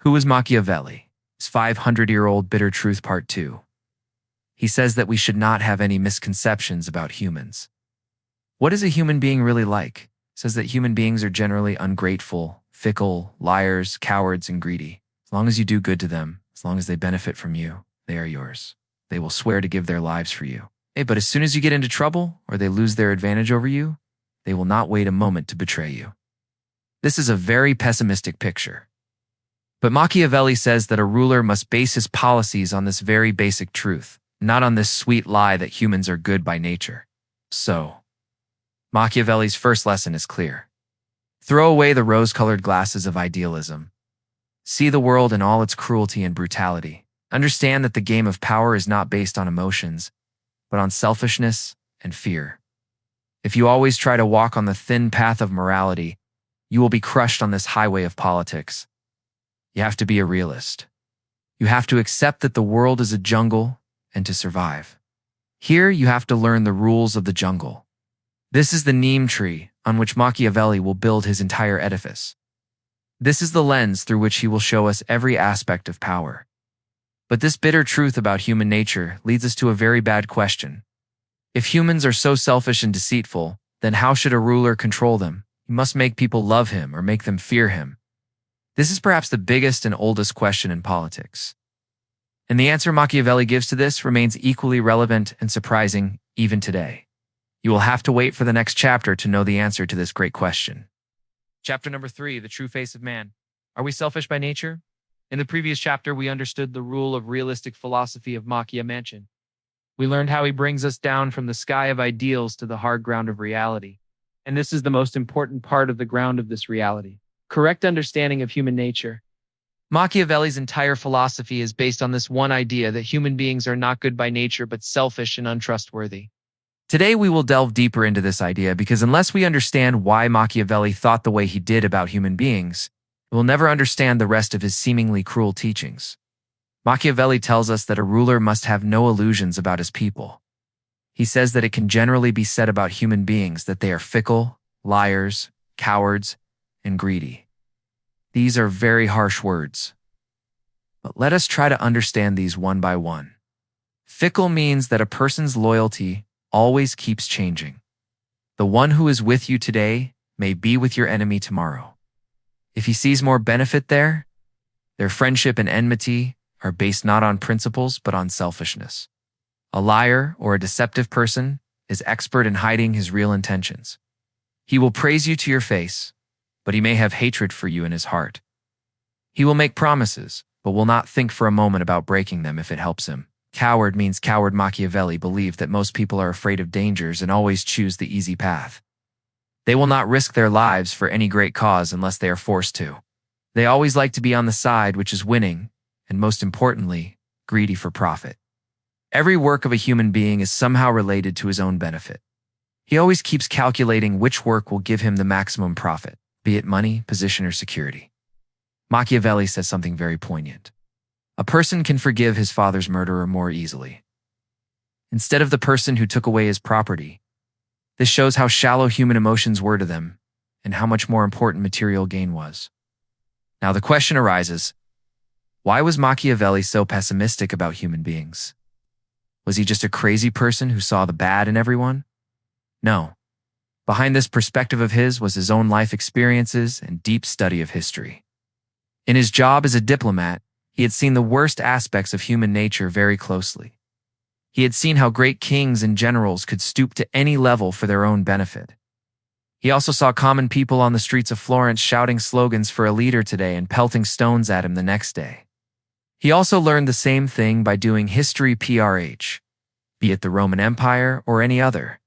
Who was Machiavelli? His 500-year-old bitter truth part 2. He says that we should not have any misconceptions about humans. What is a human being really like? He says that human beings are generally ungrateful, fickle, liars, cowards, and greedy. As long as you do good to them, as long as they benefit from you, they are yours. They will swear to give their lives for you. But as soon as you get into trouble or they lose their advantage over you, they will not wait a moment to betray you. This is a very pessimistic picture. But Machiavelli says that a ruler must base his policies on this very basic truth, not on this sweet lie that humans are good by nature. So, Machiavelli's first lesson is clear. Throw away the rose-colored glasses of idealism. See the world in all its cruelty and brutality. Understand that the game of power is not based on emotions, but on selfishness and fear. If you always try to walk on the thin path of morality, you will be crushed on this highway of politics. You have to be a realist. You have to accept that the world is a jungle and to survive. Here, you have to learn the rules of the jungle. This is the neem tree on which Machiavelli will build his entire edifice. This is the lens through which he will show us every aspect of power. But this bitter truth about human nature leads us to a very bad question. If humans are so selfish and deceitful, then how should a ruler control them? He must make people love him or make them fear him. This is perhaps the biggest and oldest question in politics. And the answer Machiavelli gives to this remains equally relevant and surprising even today. You will have to wait for the next chapter to know the answer to this great question. Chapter number 3, the true face of man. Are we selfish by nature? In the previous chapter, we understood the rule of realistic philosophy of Machiavellian. We learned how he brings us down from the sky of ideals to the hard ground of reality. And this is the most important part of the ground of this reality. Correct understanding of human nature. Machiavelli's entire philosophy is based on this one idea that human beings are not good by nature but selfish and untrustworthy. Today we will delve deeper into this idea because unless we understand why Machiavelli thought the way he did about human beings, we'll never understand the rest of his seemingly cruel teachings. Machiavelli tells us that a ruler must have no illusions about his people. He says that it can generally be said about human beings that they are fickle, liars, cowards, and greedy. These are very harsh words. But let us try to understand these one by one. Fickle means that a person's loyalty always keeps changing. The one who is with you today may be with your enemy tomorrow. If he sees more benefit there, their friendship and enmity are based not on principles but on selfishness. A liar or a deceptive person is expert in hiding his real intentions. He will praise you to your face, but he may have hatred for you in his heart. He will make promises, but will not think for a moment about breaking them if it helps him. Coward means coward. Machiavelli believed that most people are afraid of dangers and always choose the easy path. They will not risk their lives for any great cause unless they are forced to. They always like to be on the side which is winning, and most importantly, greedy for profit. Every work of a human being is somehow related to his own benefit. He always keeps calculating which work will give him the maximum profit, be it money, position, or security. Machiavelli says something very poignant. A person can forgive his father's murderer more easily, instead of the person who took away his property. This shows how shallow human emotions were to them and how much more important material gain was. Now the question arises, why was Machiavelli so pessimistic about human beings? Was he just a crazy person who saw the bad in everyone? No. Behind this perspective of his was his own life experiences and deep study of history. In his job as a diplomat, he had seen the worst aspects of human nature very closely. He had seen how great kings and generals could stoop to any level for their own benefit. He also saw common people on the streets of Florence shouting slogans for a leader today and pelting stones at him the next day. He also learned the same thing by doing history PRH, be it the Roman Empire or any other.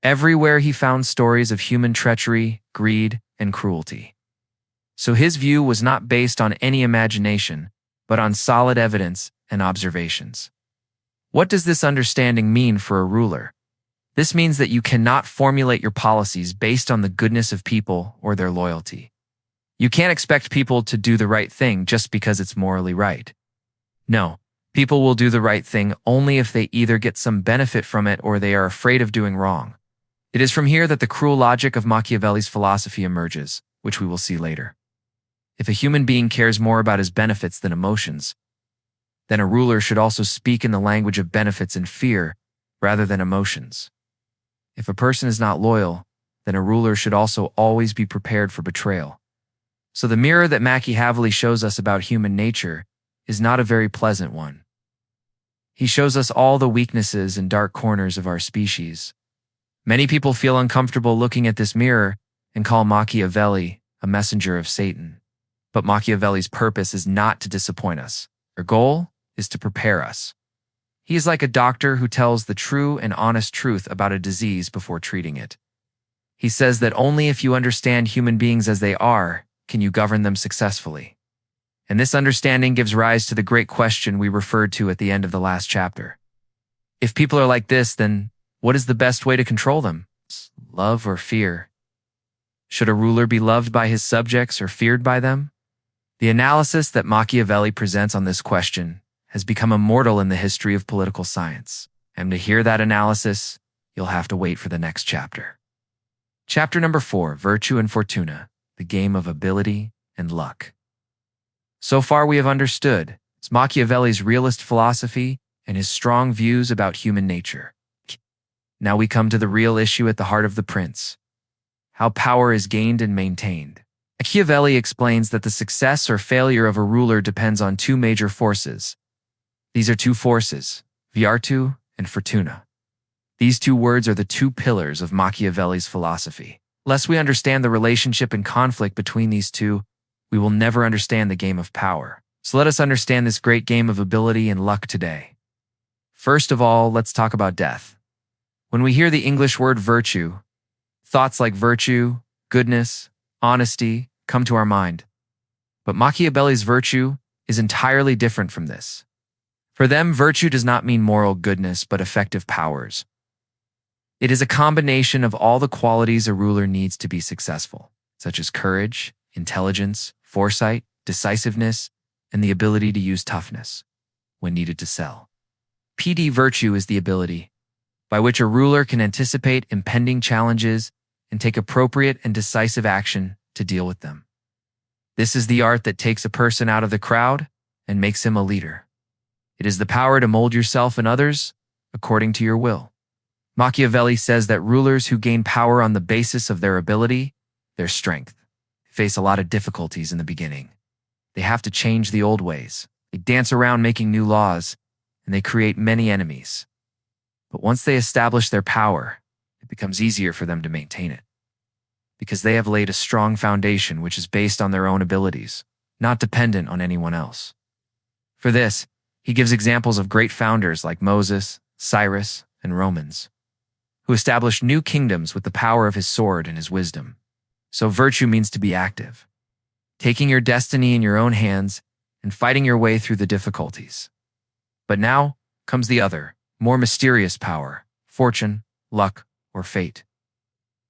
Everywhere he found stories of human treachery, greed, and cruelty. So his view was not based on any imagination, but on solid evidence and observations. What does this understanding mean for a ruler? This means that you cannot formulate your policies based on the goodness of people or their loyalty. You can't expect people to do the right thing just because it's morally right. No, people will do the right thing only if they either get some benefit from it or they are afraid of doing wrong. It is from here that the cruel logic of Machiavelli's philosophy emerges, which we will see later. If a human being cares more about his benefits than emotions, then a ruler should also speak in the language of benefits and fear rather than emotions. If a person is not loyal, then a ruler should also always be prepared for betrayal. So the mirror that Machiavelli shows us about human nature is not a very pleasant one. He shows us all the weaknesses and dark corners of our species. Many people feel uncomfortable looking at this mirror and call Machiavelli a messenger of Satan. But Machiavelli's purpose is not to disappoint us. Our goal is to prepare us. He is like a doctor who tells the true and honest truth about a disease before treating it. He says that only if you understand human beings as they are can you govern them successfully. And this understanding gives rise to the great question we referred to at the end of the last chapter. If people are like this, then what is the best way to control them? Love or fear? Should a ruler be loved by his subjects or feared by them? The analysis that Machiavelli presents on this question has become immortal in the history of political science. And to hear that analysis, you'll have to wait for the next chapter. Chapter number 4, Virtue and Fortuna, the game of ability and luck. So far we have understood Machiavelli's realist philosophy and his strong views about human nature. Now we come to the real issue at the heart of The Prince: how power is gained and maintained. Machiavelli explains that the success or failure of a ruler depends on two major forces. These are two forces, virtù and fortuna. These two words are the two pillars of Machiavelli's philosophy. Unless we understand the relationship and conflict between these two, we will never understand the game of power. So let us understand this great game of ability and luck today. First of all, let's talk about death. When we hear the English word virtue, thoughts like virtue, goodness, honesty come to our mind. But Machiavelli's virtue is entirely different from this. For them, virtue does not mean moral goodness, but effective powers. It is a combination of all the qualities a ruler needs to be successful, such as courage, intelligence, foresight, decisiveness, and the ability to use toughness when needed to sell. Virtue is the ability by which a ruler can anticipate impending challenges and take appropriate and decisive action to deal with them. This is the art that takes a person out of the crowd and makes him a leader. It is the power to mold yourself and others according to your will. Machiavelli says that rulers who gain power on the basis of their ability, their strength, face a lot of difficulties in the beginning. They have to change the old ways. They dance around making new laws, and they create many enemies. But once they establish their power, it becomes easier for them to maintain it, because they have laid a strong foundation which is based on their own abilities, not dependent on anyone else. For this, he gives examples of great founders like Moses, Cyrus, and Romans, who established new kingdoms with the power of his sword and his wisdom. So virtue means to be active, taking your destiny in your own hands and fighting your way through the difficulties. But now comes the other, more mysterious power: fortune, luck, or fate.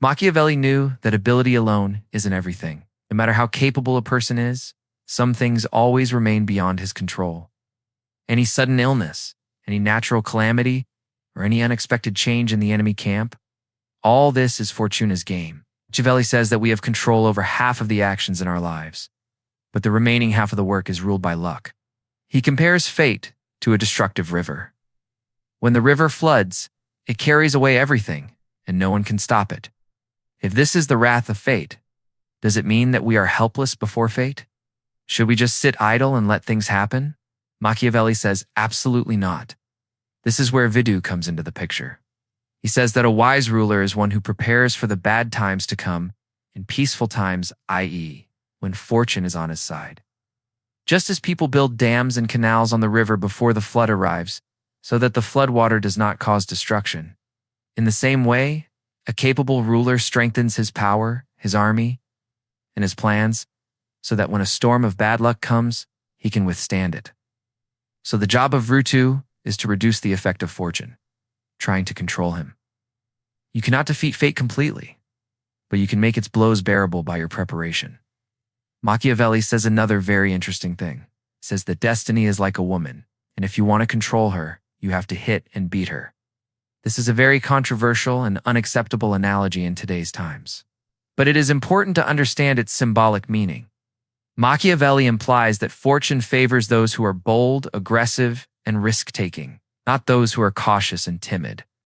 Machiavelli knew that ability alone isn't everything. No matter how capable a person is, some things always remain beyond his control. Any sudden illness, any natural calamity, or any unexpected change in the enemy camp, all this is Fortuna's game. Machiavelli says that we have control over half of the actions in our lives, but the remaining half of the work is ruled by luck. He compares fate to a destructive river. When the river floods, it carries away everything, and no one can stop it. If this is the wrath of fate, does it mean that we are helpless before fate? Should we just sit idle and let things happen? Machiavelli says absolutely not. This is where virtù comes into the picture. He says that a wise ruler is one who prepares for the bad times to come in peaceful times, i.e., when fortune is on his side. Just as people build dams and canals on the river before the flood arrives, so that the floodwater does not cause destruction, in the same way, a capable ruler strengthens his power, his army, and his plans, so that when a storm of bad luck comes, he can withstand it. So the job of virtù is to reduce the effect of fortune, trying to control him. You cannot defeat fate completely, but you can make its blows bearable by your preparation. Machiavelli says another very interesting thing. He says that destiny is like a woman, and if you want to control her, you have to hit and beat her. This is a very controversial and unacceptable analogy in today's times, but it is important to understand its symbolic meaning. Machiavelli implies that fortune favors those who are bold, aggressive, and risk-taking, not those who are cautious and timid.